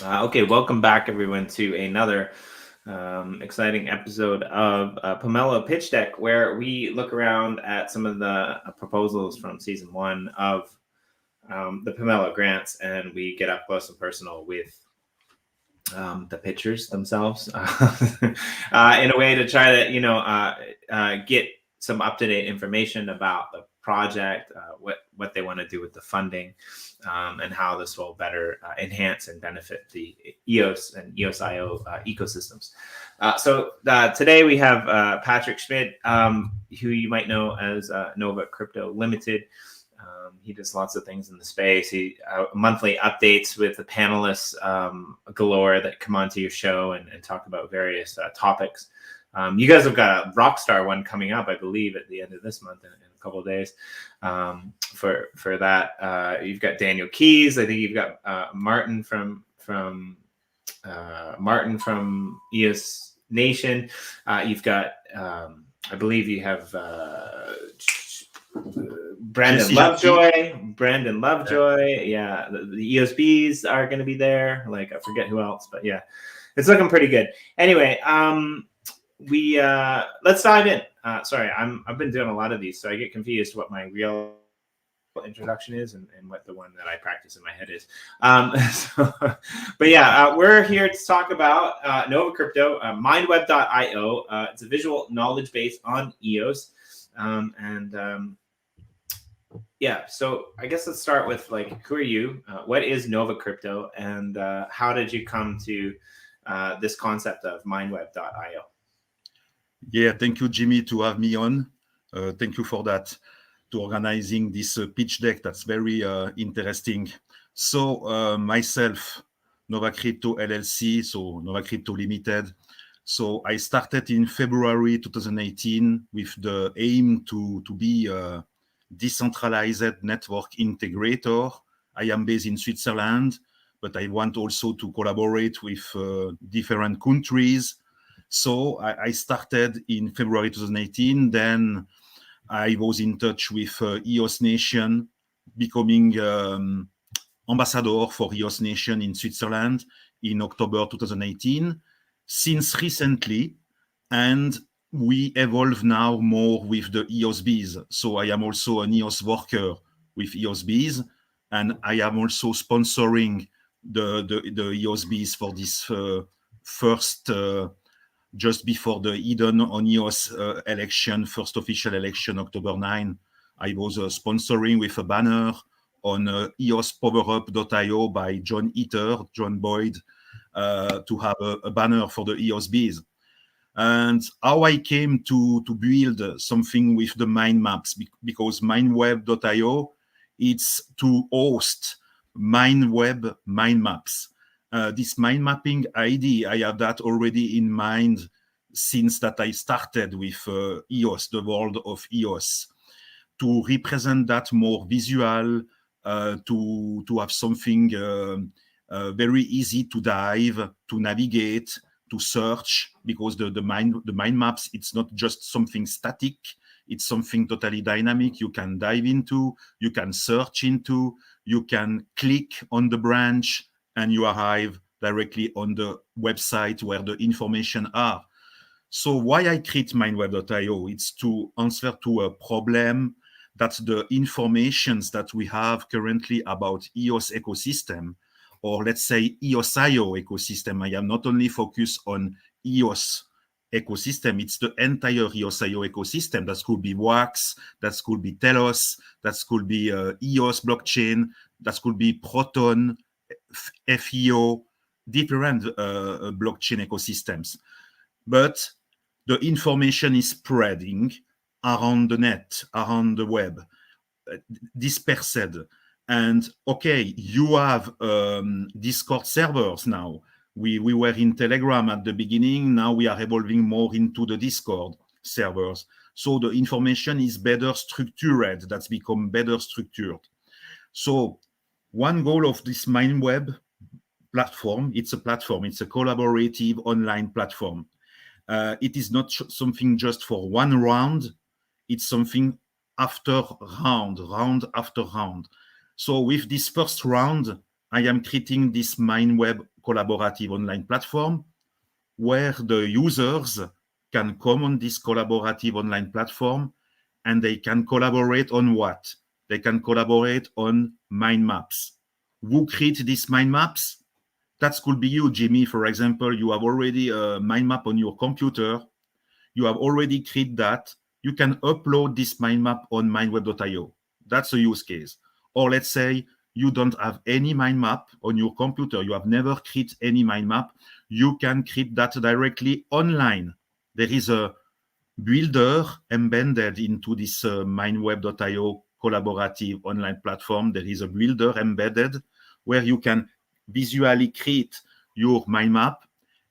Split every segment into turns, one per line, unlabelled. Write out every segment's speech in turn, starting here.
Okay, welcome back everyone to another exciting episode of Pomelo Pitch Deck, where we look around at some of the proposals from season one of the Pomelo grants, and we get up close and personal with the pitchers themselves in a way to try to, get some up-to-date information about the project, what they want to do with the funding, and how this will better enhance and benefit the EOS and EOS.io ecosystems. So today we have Patrick Schmidt, who you might know as NovaCrypto Limited. He does lots of things in the space. He monthly updates with the panelists galore that come onto your show and talk about various topics. You guys have got a Rockstar one coming up, I believe, at the end of this month in a couple of days. For that, you've got Daniel Keys. I think you've got Martin from EOS Nation. You've got, I believe, you have. Brandon Lovejoy. Yeah, the EOSBs are going to be there. Like, I forget who else, but yeah, it's looking pretty good. Anyway, we let's dive in. Sorry, I've been doing a lot of these, so I get confused what my real introduction is and what the one that I practice in my head is. But yeah, we're here to talk about NovaCrypto, MindWeb.io. It's a visual knowledge base on EOS, yeah, so I guess let's start with, like, who are you? What is NovaCrypto, and how did you come to this concept of MindWeb.io?
Yeah, thank you, Jimmy, to have me on. Thank you for that, to organizing this pitch deck. That's very interesting. So myself, NovaCrypto LLC, so NovaCrypto Limited. So I started in February 2018 with the aim to be a decentralized network integrator. I am based in Switzerland, but I want also to collaborate with different countries. So I started in February 2018. Then I was in touch with EOS Nation, becoming ambassador for EOS Nation in Switzerland in October 2018. Since recently, and we evolve now more with the EOSBs. So I am also an EOS worker with EOSBs, and I am also sponsoring the EOSBs for this first, just before the Eden on EOS election, first official election, October 9. I was sponsoring with a banner on EOSpowerup.io by John Boyd, to have a banner for the EOSBs. And how I came to build something with the mind maps, because MindWeb.io, it's to host MindWeb mind maps. This mind mapping idea, I have that already in mind since that I started with EOS, the world of EOS, to represent that more visual, to have something very easy to dive, to navigate, to search, because the mind maps, it's not just something static, it's something totally dynamic. You can dive into, you can search into, you can click on the branch, and you arrive directly on the website where the information are. So why I create MindWeb.io? It's to answer to a problem that the informations that we have currently about EOS ecosystem, or let's say EOS.io ecosystem. I am not only focused on EOS ecosystem, it's the entire EOS.io ecosystem. That could be Wax, that could be Telos, that could be EOS blockchain, that could be Proton, FEO, different blockchain ecosystems. But the information is spreading around the net, around the web, dispersed. And okay, you have Discord servers now. We were in Telegram at the beginning. Now we are evolving more into the Discord servers. So the information is better structured. That's become better structured. So one goal of this MindWeb platform, it's a platform. It's a collaborative online platform. It is not something just for one round. It's something after round after round. So with this first round, I am creating this MindWeb collaborative online platform where the users can come on this collaborative online platform and they can collaborate on what? They can collaborate on mind maps. Who create these mind maps? That could be you, Jimmy. For example, you have already a mind map on your computer. You have already created that. You can upload this mind map on MindWeb.io. That's a use case. Or let's say you don't have any mind map on your computer. You have never created any mind map. You can create that directly online. There is a builder embedded into this MindWeb.io collaborative online platform. There is a builder embedded where you can visually create your mind map.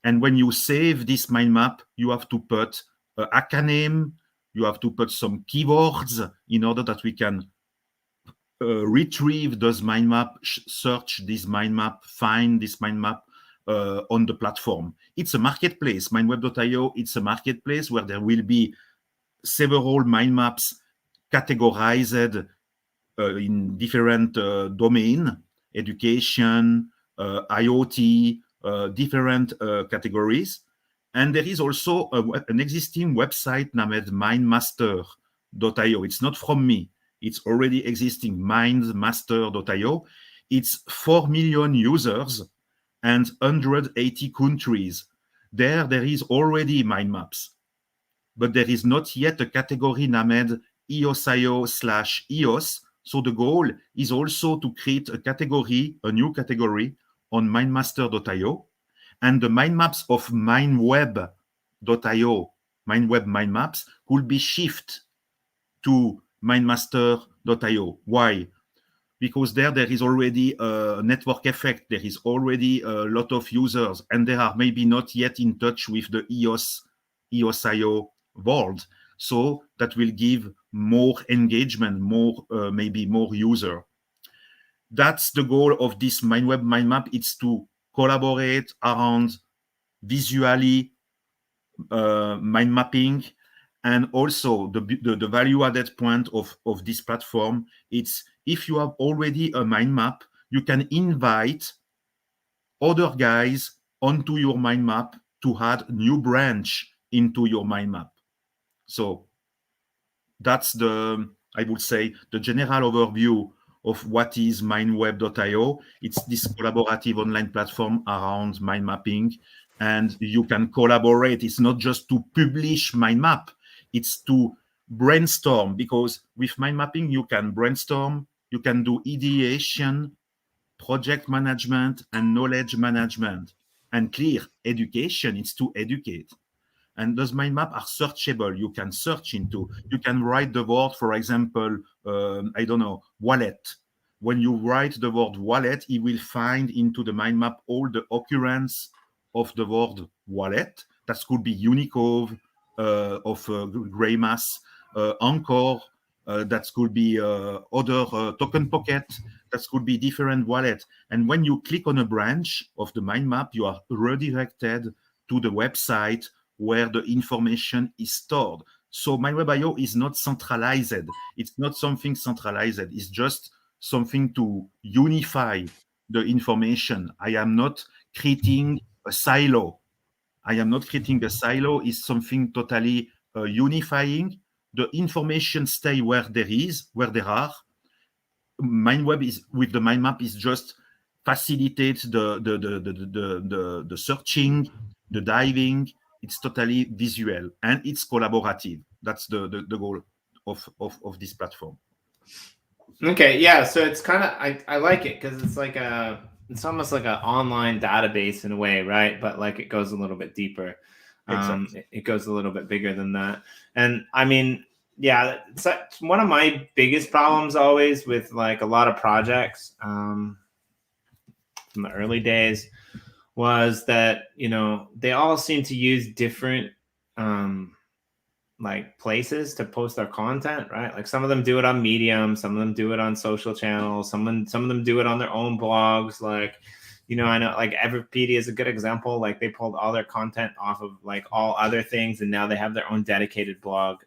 And when you save this mind map, you have to put a hacker name, you have to put some keywords in order that we can retrieve those mind map, search this mind map, find this mind map on the platform. It's a marketplace. MindWeb.io, it's a marketplace where there will be several mind maps categorized in different domain, education, IoT, different categories. And there is also an existing website named mindmaster.io. It's not from me. It's already existing, mindmaster.io. It's 4 million users and 180 countries. There is already mind maps, but there is not yet a category named EOSIO/EOS. So the goal is also to create a category, a new category on mindmaster.io, and the mind maps of MindWeb.io, MindWeb mind maps, could be shifted to mindmaster.io. Why? Because there is already a network effect. There is already a lot of users, and they are maybe not yet in touch with the EOSIO world. So that will give more engagement, maybe more user. That's the goal of this MindWeb mind map. It's to collaborate around visually mind mapping. And also the value added point of this platform, it's if you have already a mind map, you can invite other guys onto your mind map to add new branch into your mind map. So that's I would say, the general overview of what is MindWeb.io. It's this collaborative online platform around mind mapping, and you can collaborate. It's not just to publish mind map, it's to brainstorm, because with mind mapping, you can brainstorm, you can do ideation, project management, and knowledge management. And clear education, it's to educate. And those mind maps are searchable. You can search into, you can write the word, for example, I don't know, wallet. When you write the word wallet, it will find into the mind map all the occurrence of the word wallet. That could be Unicode of gray mass, Anchor, that could be other token pocket, that could be different wallet. And when you click on a branch of the mind map, you are redirected to the website where the information is stored. So MindWeb.io is not centralized. It's not something centralized. It's just something to unify the information. I am not creating a silo. It's something totally unifying. The information stay where there are. MindWeb is with the mind map is just facilitate the searching, the diving. It's totally visual and it's collaborative. That's the goal of this platform.
Okay, yeah. So it's kind of I like it because it's like it's almost like an online database in a way, right? But like it goes a little bit deeper.
Exactly.
It goes a little bit bigger than that. And I mean, yeah, it's one of my biggest problems always with like a lot of projects from the early days was that, you know, they all seem to use different like places to post their content, right? Like some of them do it on Medium, some of them do it on social channels, some of them do it on their own blogs. Like, you know, I know like Everpedia is a good example. Like they pulled all their content off of like all other things, and now they have their own dedicated blog.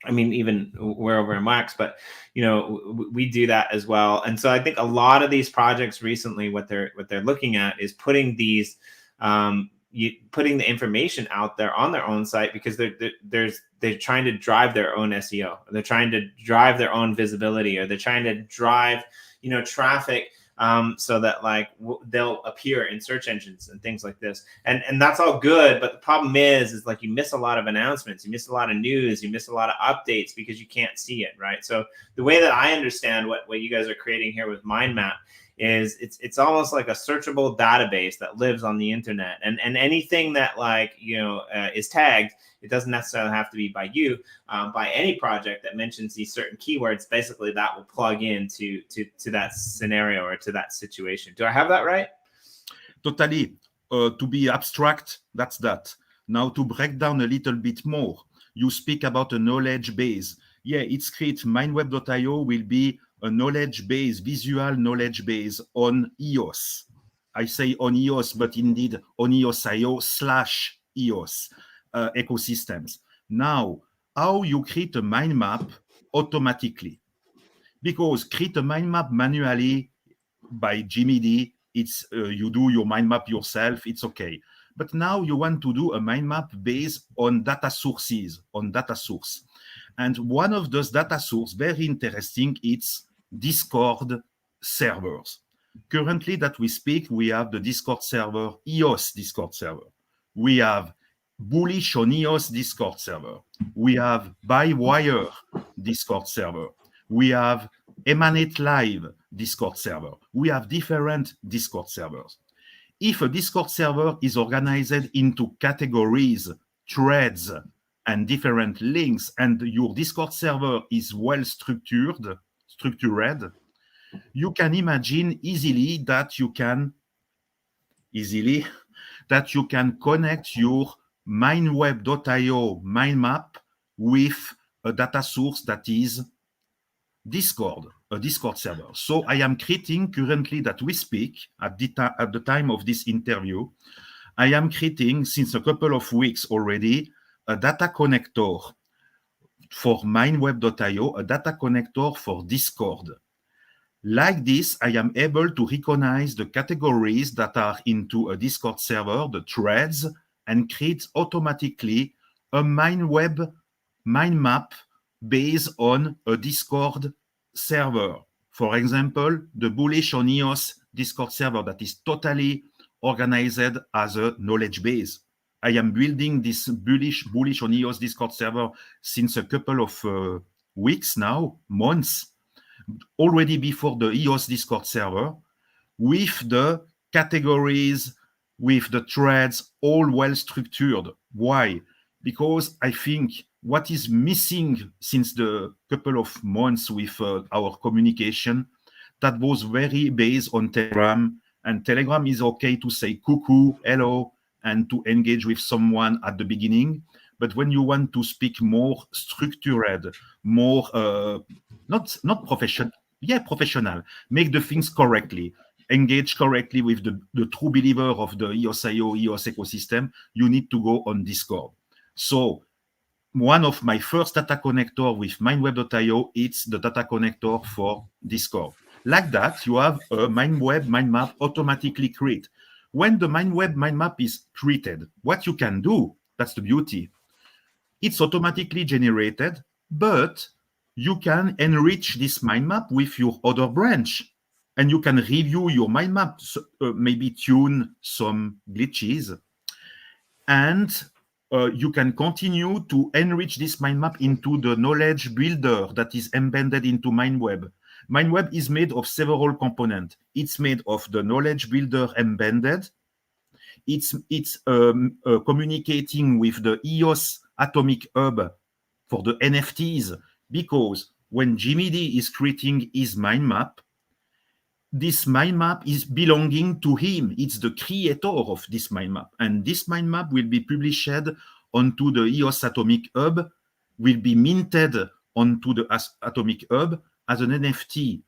I mean, even we're over in Wax, but we do that as well. And so I think a lot of these projects recently, what they're looking at is putting these, putting the information out there on their own site, because they're trying to drive their own SEO. They're trying to drive their own visibility, or they're trying to drive, traffic. So that like they'll appear in search engines and things like this, and that's all good. But the problem is like you miss a lot of announcements, you miss a lot of news, you miss a lot of updates because you can't see it, right? So the way that I understand what you guys are creating here with MindMap is it's almost like a searchable database that lives on the internet, and anything that like is tagged, it doesn't necessarily have to be by you, by any project that mentions these certain keywords. Basically, that will plug into to that scenario or to that situation. Do I have that right?
Totally. To be abstract, that's that. Now, to break down a little bit more, you speak about a knowledge base. Yeah, it's great. MindWeb.io will be a knowledge base, visual knowledge base on EOS. I say on EOS, but indeed on EOS.io/EOS ecosystems. Now, how you create a mind map automatically? Because create a mind map manually by Jimmy D, it's you do your mind map yourself, it's okay. But now you want to do a mind map based on data sources, on data source. And one of those data sources, very interesting, it's Discord servers. Currently that we speak, we have the Discord server, EOS Discord server. We have Bullish on EOS Discord server. We have Buywire Discord server. We have Emanate Live Discord server. We have different Discord servers. If a Discord server is organized into categories, threads, and different links, and your Discord server is well structured, you can imagine easily that you can connect your MindWeb.io mind map with a data source that is Discord, a Discord server. So I am creating currently that we speak at the time of this interview, I am creating since a couple of weeks already a data connector for MindWeb.io, a data connector for Discord. Like this, I am able to recognize the categories that are into a Discord server, the threads, and create automatically a MindWeb mind map based on a Discord server. For example, the Bullish on EOS Discord server that is totally organized as a knowledge base. I am building this bullish on EOS Discord server since a couple of weeks now, months, already before the EOS Discord server, with the categories, with the threads, all well structured. Why? Because I think what is missing since the couple of months with our communication, that was very based on Telegram. And Telegram is okay to say cuckoo, hello, and to engage with someone at the beginning. But when you want to speak more structured, more not professional, professional, make the things correctly, engage correctly with the true believer of the EOS.io, EOS ecosystem, you need to go on Discord. So one of my first data connector with MindWeb.io, it's the data connector for Discord. Like that, you have a MindWeb mind map automatically create. When the MindWeb mind map is created, what you can do, that's the beauty, it's automatically generated, but you can enrich this mind map with your other branch. And you can review your mind map, maybe tune some glitches, and you can continue to enrich this mind map into the knowledge builder that is embedded into MindWeb. MindWeb is made of several components. It's made of the knowledge builder embedded. It's communicating with the EOS Atomic Hub for the NFTs, because when Jimmy D is creating his mind map, this mind map is belonging to him. It's the creator of this mind map. And this mind map will be published onto the EOS Atomic Hub, will be minted onto the Atomic Hub as an NFT.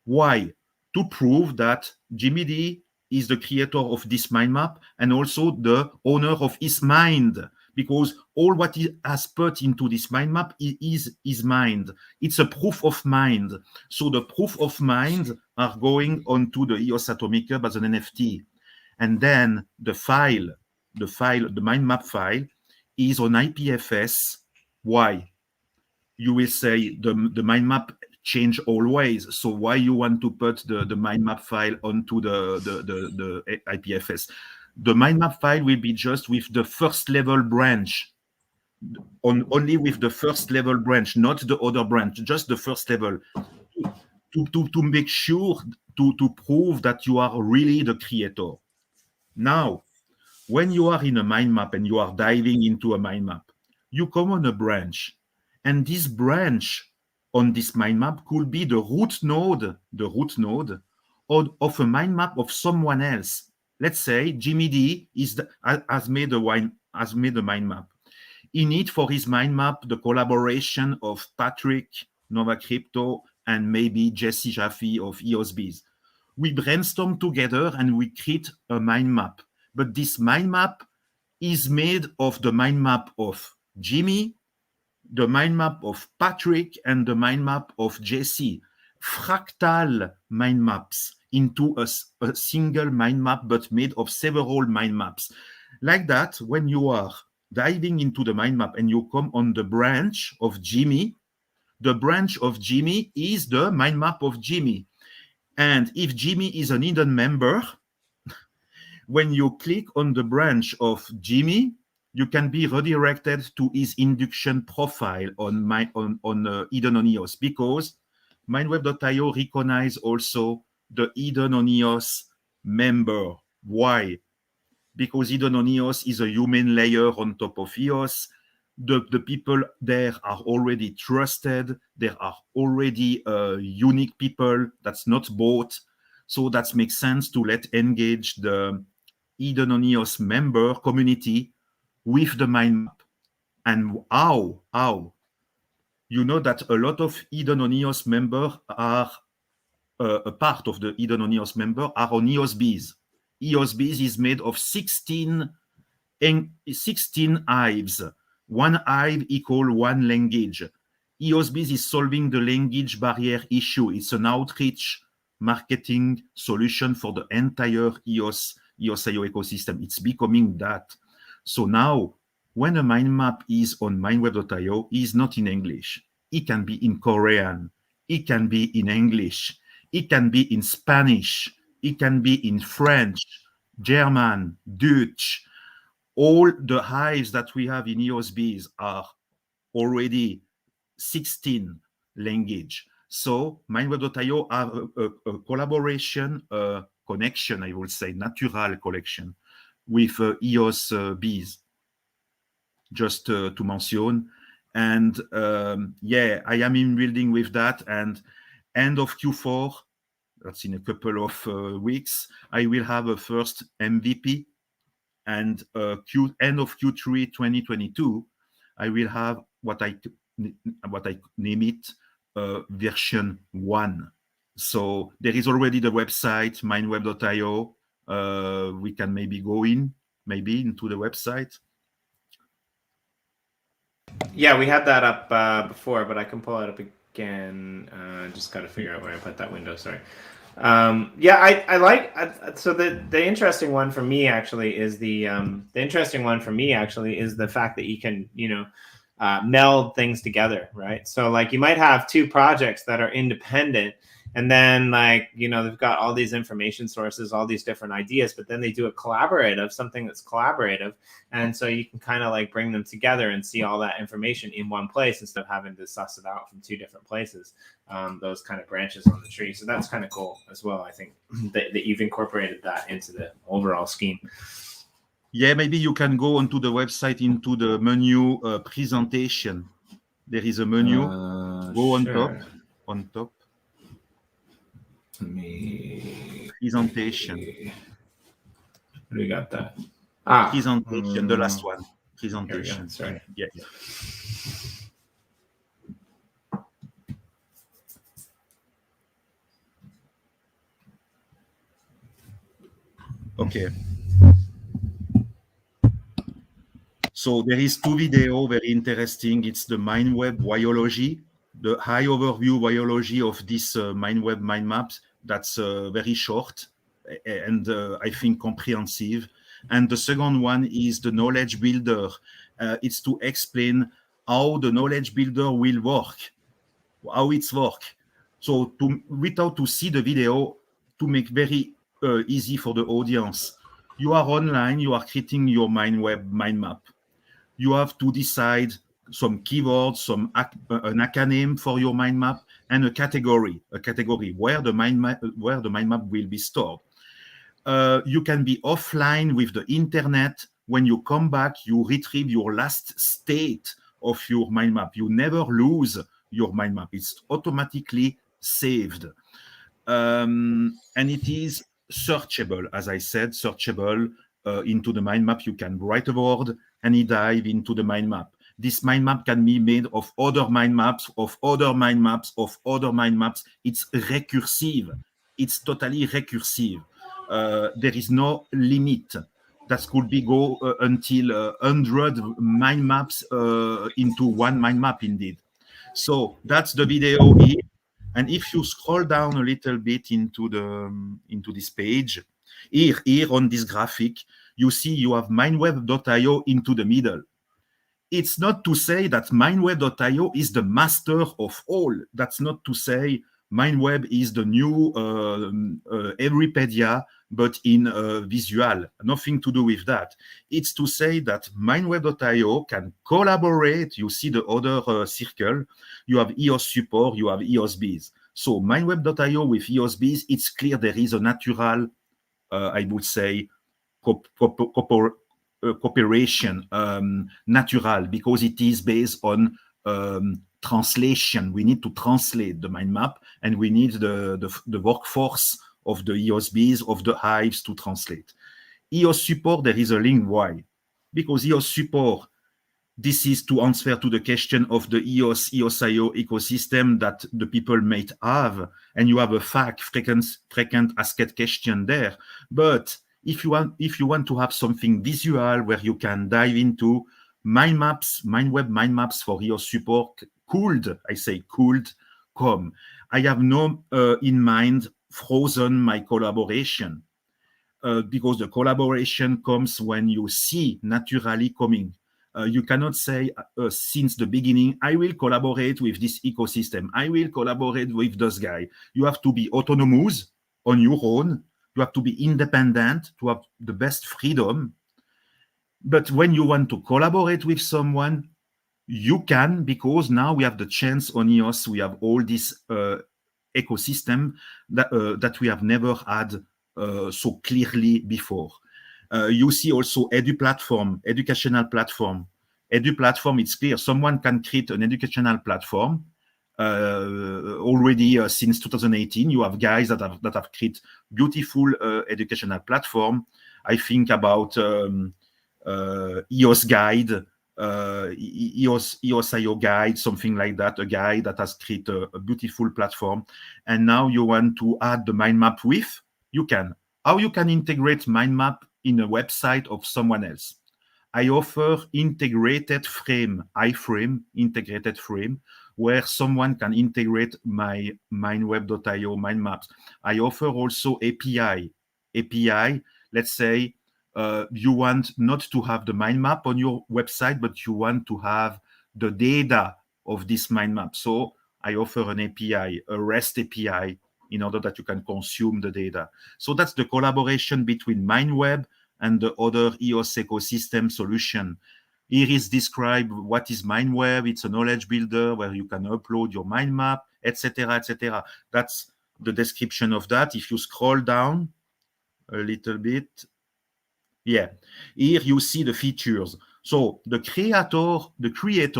Why? To prove that Jimmy D is the creator of this mind map and also the owner of his mind. because all what he has put into this mind map is mind. It's a proof of mind. So the proof of mind are going onto the EOS Atomic Hub as an NFT. And then the mind map file is on IPFS. Why? You will say the mind map change always. So why you want to put the mind map file onto the IPFS? The mind map file will be just with the first level branch, only with the first level branch, not the other branch, just the first level, to make sure to prove that you are really the creator. Now, when you are in a mind map and you are diving into a mind map, you come on a branch, and this branch on this mind map could be the root node of a mind map of someone else. Let's say Jimmy D has made a mind map. He needs for his mind map the collaboration of Patrick, NovaCrypto, and maybe Jesse Jaffe of EOSBs. We brainstorm together and we create a mind map. But this mind map is made of the mind map of Jimmy, the mind map of Patrick, and the mind map of Jesse. Fractal mind maps into a single mind map, but made of several mind maps. Like that, when you are diving into the mind map and you come on the branch of Jimmy, the branch of Jimmy is the mind map of Jimmy. And if Jimmy is an hidden member, when you click on the branch of Jimmy, you can be redirected to his induction profile on hidden on EOS, because MindWeb.io recognize also the hidden on EOS member. Why? Because hidden on EOS is a human layer on top of EOS. The people there are already trusted. There are already unique people that's not bought. So that makes sense to engage the hidden on EOS member community with the mind map. And how? You know that a lot of hidden on EOS members are a part of the hidden on EOS member are on EOSBs. EOSBs is made of 16 hives. One hive equal one language. EOSBs is solving the language barrier issue. It's an outreach marketing solution for the entire EOS.io ecosystem. It's becoming that. So now, when a mind map is on MindWeb.io, it's not in English. It can be in Korean. It can be in English. It can be in Spanish. It can be in French, German, Dutch. All the hives that we have in EOSBs are already 16 language. So MindWeb.io have a collaboration, connection, I would say, natural connection with EOSBs, just to mention. And I am in building with that. And end of Q4, that's in a couple of weeks, I will have a first MVP. And end of Q3 2022, I will have what I name it version 1. So there is already the website, mindweb.io. We can maybe go into the website.
Yeah, we had that up before, but I can pull it up again. Just got to figure out where I put that window. Sorry. I like. So the interesting one for me actually is the fact that you can meld things together, right? So like you might have two projects that are independent, and then they've got all these information sources, all these different ideas, but then they do something that's collaborative, and so you can kind of like bring them together and see all that information in one place instead of having to suss it out from two different places. Those kind of branches on the tree. So that's kind of cool as well. I think that you've incorporated that into the overall scheme.
Yeah, maybe you can go onto the website into the menu presentation. There is a menu. Go
sure.
on top.
Presentation. We got that.
Presentation, the last one. Presentation.
Sorry.
Yeah. Okay. So there is two video very interesting. It's the MindWeb biology, the high overview biology of this MindWeb mind maps. That's very short and I think comprehensive. And the second one is the knowledge builder. It's to explain how the knowledge builder will work, how it's work. So without to see the video, to make very easy for the audience. You are online, you are creating your MindWeb mind map. You have to decide some keywords, an acronym for your mind map, and a category where the mind map will be stored. You can be offline with the internet. When you come back, you retrieve your last state of your mind map. You never lose your mind map. It's automatically saved. And it is searchable, as I said, searchable into the mind map. You can write a word and it dive into the mind map. This mind map can be made of other mind maps, of other mind maps, of other mind maps. It's recursive. It's totally recursive. There is no limit. That could be go until 100 mind maps into one mind map indeed. So that's the video here. And if you scroll down a little bit into this page, here on this graphic, you see you have MindWeb.io into the middle. It's not to say that MindWeb.io is the master of all. That's not to say MindWeb is the new Everypedia, but in visual. Nothing to do with that. It's to say that MindWeb.io can collaborate. You see the other circle. You have EOS support, you have EOS Bees. So MindWeb.io with EOS Bees, it's clear there is a natural, I would say, cooperation, natural, because it is based on translation. We need to translate the mind map, and we need the workforce of the EOS Bees, of the hives to translate. EOS support, there is a link. Why? Because EOS support, this is to answer to the question of the EOS.io ecosystem that the people might have, and you have a frequent asked question there. But if you want to have something visual where you can dive into mind maps, MindWeb mind maps for EOS support, could come. I have no in mind frozen my collaboration because the collaboration comes when you see naturally coming. You cannot say since the beginning, I will collaborate with this ecosystem. I will collaborate with this guy. You have to be autonomous on your own. You have to be independent to have the best freedom. But when you want to collaborate with someone, you can, because now we have the chance on EOS. We have all this ecosystem that we have never had so clearly before. You see also educational platform. It's clear. Someone can create an educational platform. Already since 2018, you have guys that have created beautiful educational platform. I think about EOS Guide, EOS.io Guide, something like that, a guy that has created a beautiful platform. And now you want to add the mind map with, you can. How you can integrate mind map in a website of someone else? I offer integrated frame, iframe, integrated frame, where someone can integrate my MindWeb.io mind maps. I offer also API. Let's say you want not to have the mind map on your website, but you want to have the data of this mind map. So I offer an API, a REST API, in order that you can consume the data. So that's the collaboration between MindWeb and the other EOS ecosystem solution. Here is described what is MindWeb. It's a knowledge builder where you can upload your mind map, etc., etc. That's the description of that. If you scroll down a little bit, yeah, here you see the features. So the creator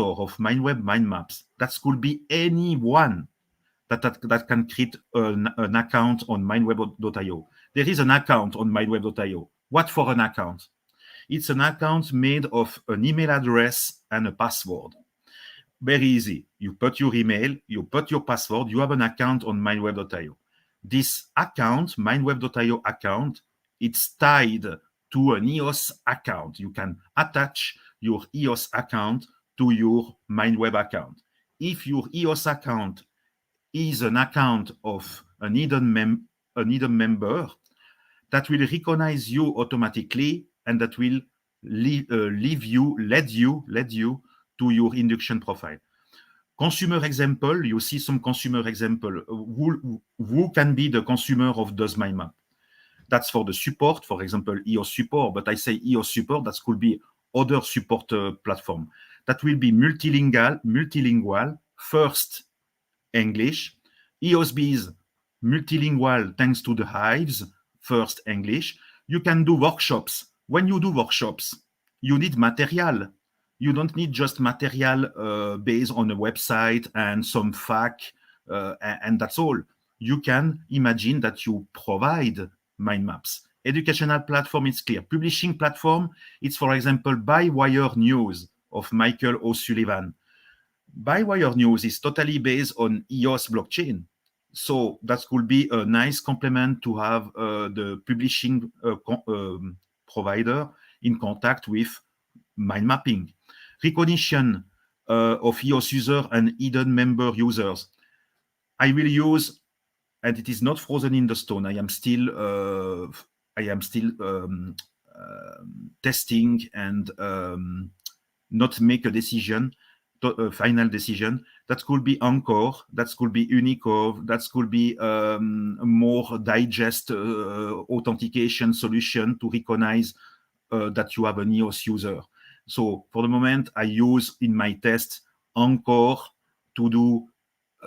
of MindWeb mind maps, that could be anyone that can create an account on MindWeb.io. There is an account on MindWeb.io. What for an account? It's an account made of an email address and a password. Very easy. You put your email, you put your password, you have an account on MindWeb.io. This account, MindWeb.io account, it's tied to an EOS account. You can attach your EOS account to your MindWeb account. If your EOS account is an account of an hidden member, that will recognize you automatically, and that will lead you to your induction profile. Consumer example, you see some consumer example. Who can be the consumer of Does My Map? That's for the support, for example, EOS support, but I say EOS support, that could be other support platform. That will be multilingual, first English. EOS is multilingual thanks to the hives, first English. You can do workshops. When you do workshops, you need material. You don't need just material based on a website and some FAQ, and that's all. You can imagine that you provide mind maps. Educational platform, it's clear. Publishing platform, it's, for example, By-Wire News of Michael O'Sullivan. By-Wire News is totally based on EOS blockchain. So that could be a nice complement to have the publishing provider in contact with mind mapping. Recognition of EOS user and hidden member users. I will use, and it is not frozen in the stone. I am still testing and not make a decision, a final decision. That could be Anchor, that could be Unicode, that could be a more digest authentication solution to recognize that you have an EOS user. So for the moment, I use in my test Anchor to do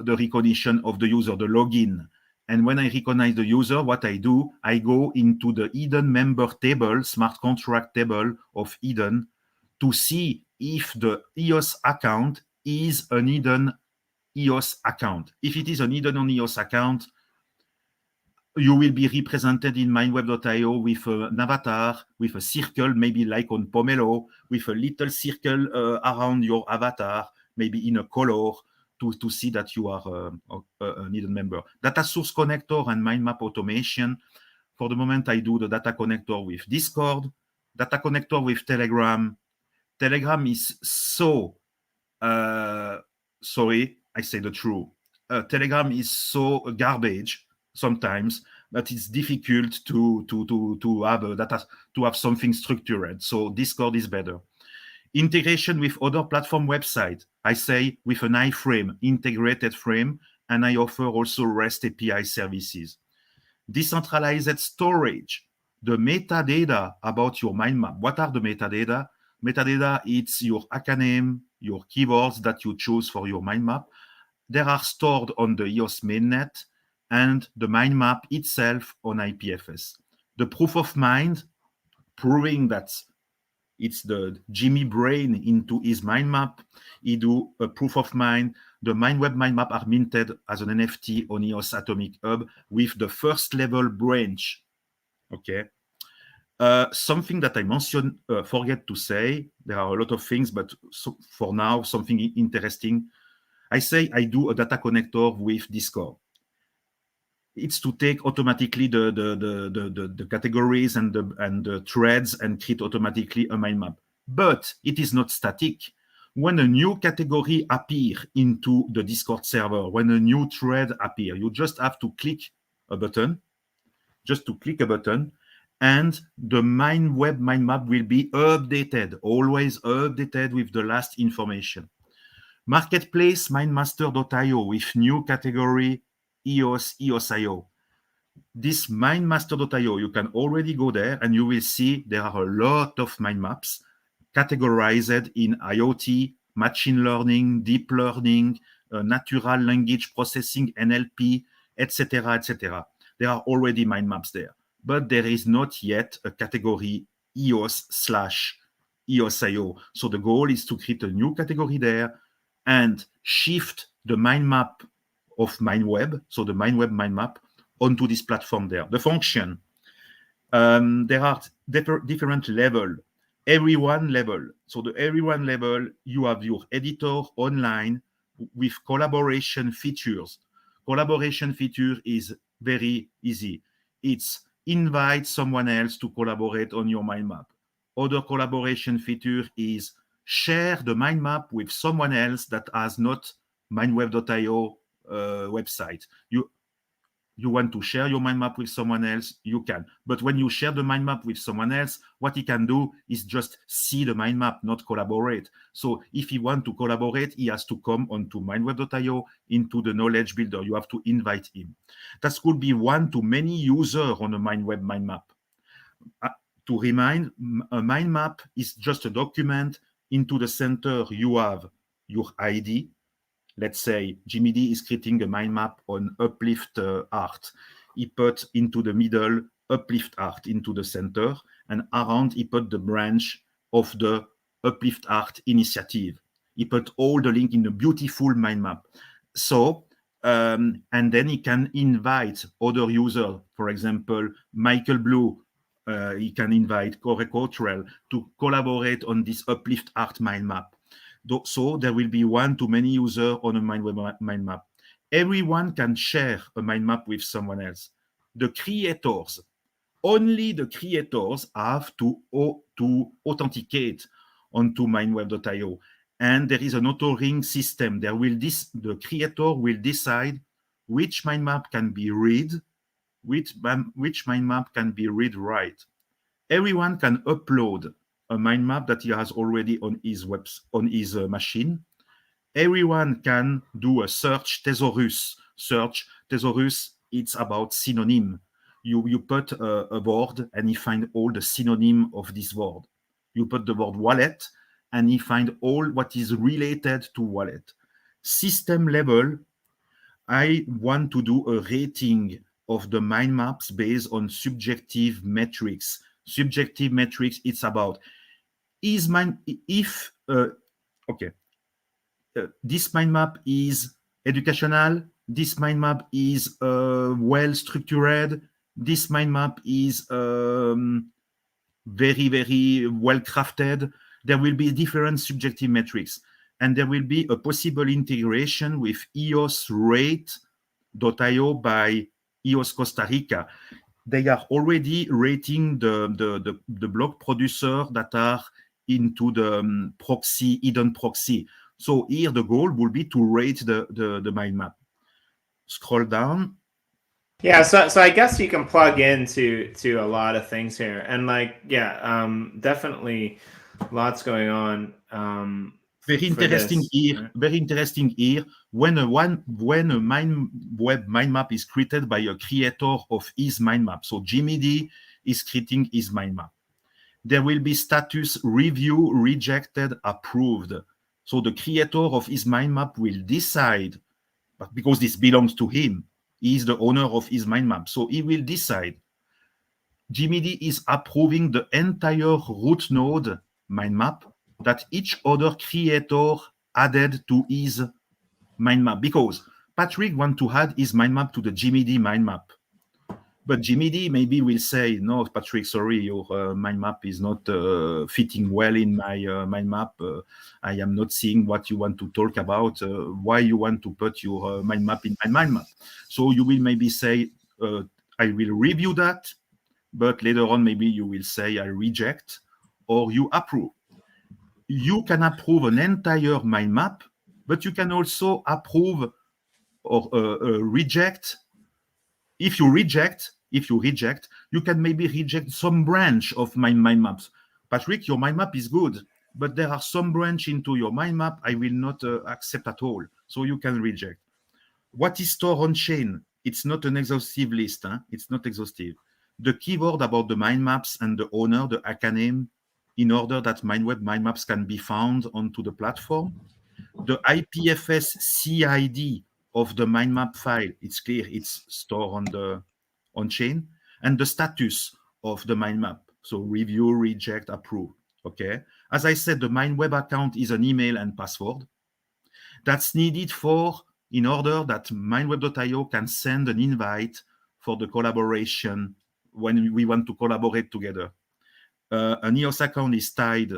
the recognition of the user, the login. And when I recognize the user, what I do, I go into the hidden member table, smart contract table of hidden, to see if the EOS account is an hidden EOS account. If it is an hidden EOS account, you will be represented in mindweb.io with an avatar, with a circle, maybe like on Pomelo, with a little circle around your avatar, maybe in a color, to see that you are a hidden member. Data source connector and mind map automation. For the moment, I do the data connector with Discord, data connector with Telegram. Telegram is so, sorry, I say the truth. Telegram is so garbage sometimes that it's difficult to have a data, to have something structured. So Discord is better. Integration with other platform website. I say with an iframe, integrated frame, and I offer also REST API services. Decentralized storage. The metadata about your mind map. What are the metadata? Metadata, it's your ACA name, your keywords that you choose for your mind map. They are stored on the EOS mainnet and the mind map itself on IPFS. The proof of mind, proving that it's the Jimmy brain into his mind map. He do a proof of mind. The MindWeb mind map are minted as an NFT on EOS Atomic Hub with the first level branch. Okay. Something that I mentioned, forget to say, there are a lot of things, but for now, something interesting. I say I do a data connector with Discord. It's to take automatically the categories and the threads and create automatically a mind map. But it is not static. When a new category appears into the Discord server, when a new thread appears, you just have to click a button, and the MindWeb mind map will be updated, always updated with the last information. Marketplace mindmaster.io with new category EOS.io. This mindmaster.io, you can already go there and you will see there are a lot of mind maps categorized in IoT, machine learning, deep learning, natural language processing, NLP, etc., etc. There are already mind maps there, but there is not yet a category EOS/EOS.io. So the goal is to create a new category there and shift the mind map of MindWeb, so the MindWeb mind map, onto this platform there. The function, there are different level, everyone level. So the everyone level, you have your editor online with collaboration features. Collaboration feature is very easy. It's invite someone else to collaborate on your mind map. Other collaboration feature is share the mind map with someone else that has not MindWeb.io website. You want to share your mind map with someone else, you can. But when you share the mind map with someone else, what he can do is just see the mind map, not collaborate. So if he wants to collaborate, he has to come onto MindWeb.io into the knowledge builder. You have to invite him. That could be one to many users on a MindWeb mind map. To remind, a mind map is just a document. Into the center, you have your ID. Let's say Jimmy D is creating a mind map on uplift art. He put into the middle uplift art into the center, and around he put the branch of the uplift art initiative. He put all the link in a beautiful mind map. So, and then he can invite other users, for example, Michael Blue. He can invite Corey Cottrell to collaborate on this uplift art mind map. So there will be one to many users on a MindWeb mind map. Everyone can share a mind map with someone else. The creators, only the creators have to authenticate onto MindWeb.io. And there is an authoring system. The creator will decide which mind map can be read, which mind map can be read-write. Everyone can upload a mind map that he has already on his machine. Everyone can do a search thesaurus. Search thesaurus, it's about synonym. You put a word and you find all the synonym of this word. You put the word wallet and you find all what is related to wallet. System level, I want to do a rating of the mind maps based on subjective metrics. Subjective metrics, it's about this mind map is educational, this mind map is well structured, this mind map is very, very well crafted. There will be different subjective metrics, and there will be a possible integration with EOS Rate.io by EOS Costa Rica. They are already rating the block producer that are into the proxy, hidden proxy. So here the goal will be to rate the mind map. Scroll down.
Yeah, so I guess you can plug into a lot of things here, and definitely lots going on.
Very interesting here. Very interesting here. When a MindWeb mind map is created by a creator of his mind map, so Jimmy D is creating his mind map, there will be status review, rejected, approved. So the creator of his mind map will decide, but because this belongs to him, he is the owner of his mind map, so he will decide. Jimmy D is approving the entire root node mind map that each other creator added to his mind map, because Patrick wants to add his mind map to the Jimmy D mind map. But Jimmy D maybe will say, no, Patrick, sorry, your mind map is not fitting well in my mind map. I am not seeing what you want to talk about. Why you want to put your mind map in my mind map? So you will maybe say, I will review that, but later on maybe you will say I reject or you approve. You can approve an entire mind map, but you can also approve or reject. If you reject, you can maybe reject some branch of my mind maps. Patrick, your mind map is good, but there are some branch into your mind map I will not accept at all. So you can reject. What is stored on chain? It's not an exhaustive list. It's not exhaustive. The keyword about the mind maps and the owner, the ACA name, in order that MindWeb mind maps can be found onto the platform. The IPFS CID of the mind map file, it's clear, it's stored on chain, and the status of the mind map. So review, reject, approve. Okay. As I said, the MindWeb account is an email and password. That's needed in order that MindWeb.io can send an invite for the collaboration when we want to collaborate together. An EOS account is tied,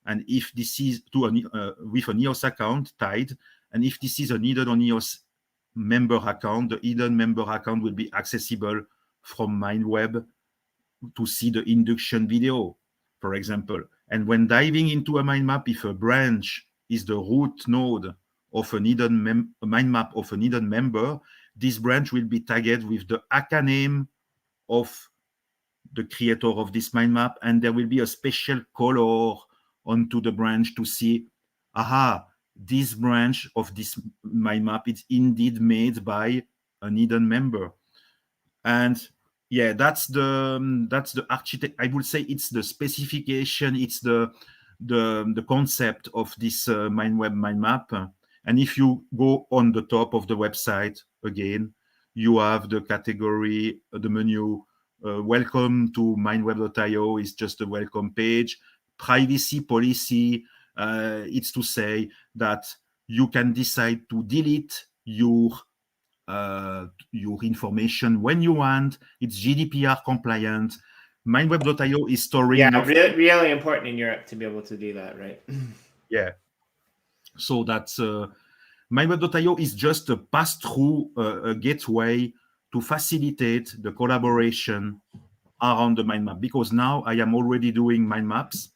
and if this is with an EOS account tied, and if this is a needed on EOS member account, the hidden member account will be accessible from MindWeb to see the induction video, for example. And when diving into a mind map, if a branch is the root node of an hidden mind map of an hidden member, this branch will be tagged with the aka name of the creator of this mind map, and there will be a special color onto the branch to see, aha, this branch of this mind map is indeed made by an hidden member. And yeah, that's the architect. I would say it's the specification, it's the concept of this MindWeb mind map. And if you go on the top of the website again, you have the category, the menu. Welcome to mindweb.io is just a welcome page. Privacy policy, it's to say that you can decide to delete your information when you want. It's GDPR compliant. MindWeb.io is storing.
Really important in Europe to be able to do that, right?
Yeah. So that's MindWeb.io is just a pass-through, a gateway to facilitate the collaboration around the mind map. Because now I am already doing mind maps.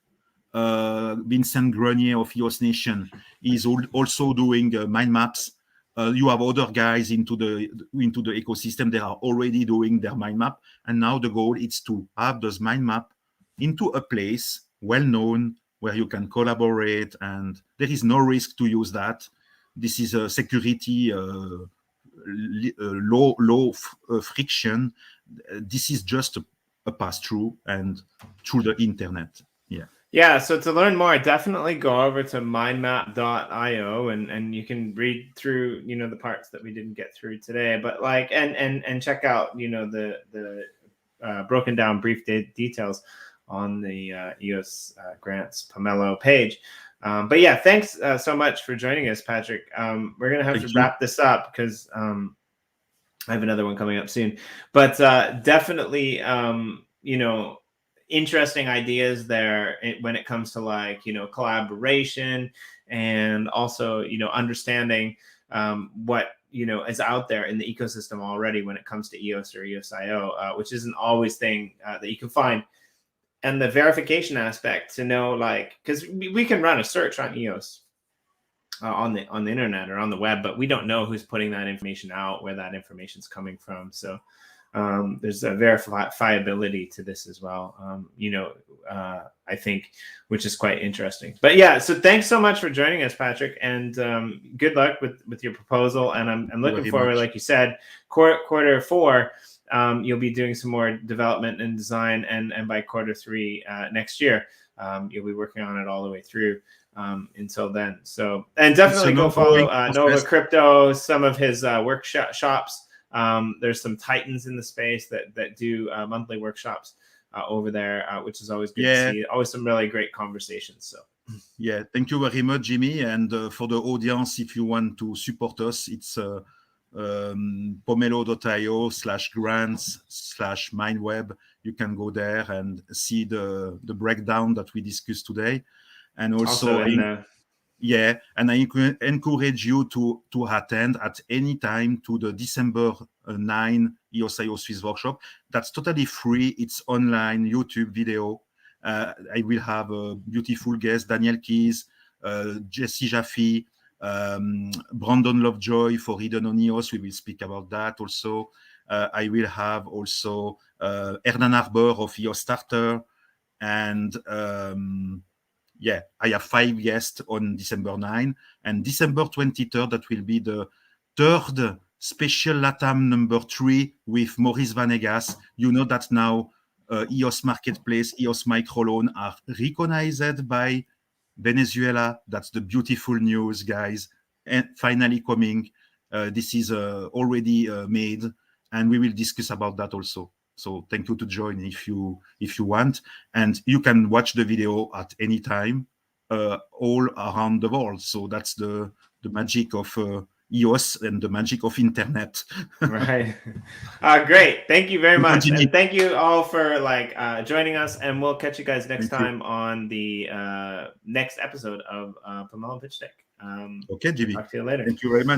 Vincent Grenier of EOS Nation is also doing mind maps. You have other guys into the ecosystem. They are already doing their mind map, and now the goal is to have those mind map into a place well known where you can collaborate, and there is no risk to use that. This is a security low friction. This is just a pass through and through the internet.
Yeah, so to learn more, definitely go over to mindmap.io and you can read through, the parts that we didn't get through today, but and check out, the broken down brief details on the EOS grants Pomelo page. But yeah, thanks so much for joining us, Patrick. We're going to have to wrap this up because I have another one coming up soon, but definitely, interesting ideas there when it comes to collaboration and also understanding what is out there in the ecosystem already when it comes to EOS or EOS.io, which isn't always thing that you can find, and the verification aspect to know, because we can run a search on EOS on the internet or on the web, but we don't know who's putting that information out, where that information is coming from. So there's a verifiability to this as well, I think, which is quite interesting. But yeah, so thanks so much for joining us, Patrick, and good luck with your proposal. And I'm looking forward, like you said, quarter four, you'll be doing some more development and design, and by quarter three next year, you'll be working on it all the way through until then. So, and definitely go follow NovaCrypto, some of his workshops. There's some titans in the space that do monthly workshops over there, which is always good to see. Always some really great conversations. So
yeah, thank you very much, Jimmy. And for the audience, if you want to support us, it's pomelo.io/grants/mindweb. You can go there and see the breakdown that we discussed today. And also and I encourage you to attend at any time to the December 9 EOS.io Swiss workshop. That's totally free. It's online YouTube video. I will have a beautiful guest, Daniel Keys, Jesse Jaffe, Brandon Lovejoy for Hidden on EOS. We will speak about that also. I will have also Hernan Arbor of EOS Starter, and I have 5 guests on December 9, and December 23rd, that will be the third special LATAM number 3 with Maurice Vanegas. You know that now EOS Marketplace, EOS Microloan are recognized by Venezuela. That's the beautiful news, guys. And finally coming, this is already made, and we will discuss about that also. So thank you to join if you want, and you can watch the video at any time, all around the world. So that's the magic of EOS and the magic of internet.
Right. Great. Thank you very much, and thank you all for joining us. And we'll catch you guys next time on the next episode of Pomelo Pitch Deck.
Okay, Jimmy.
Talk to you later.
Thank you very much.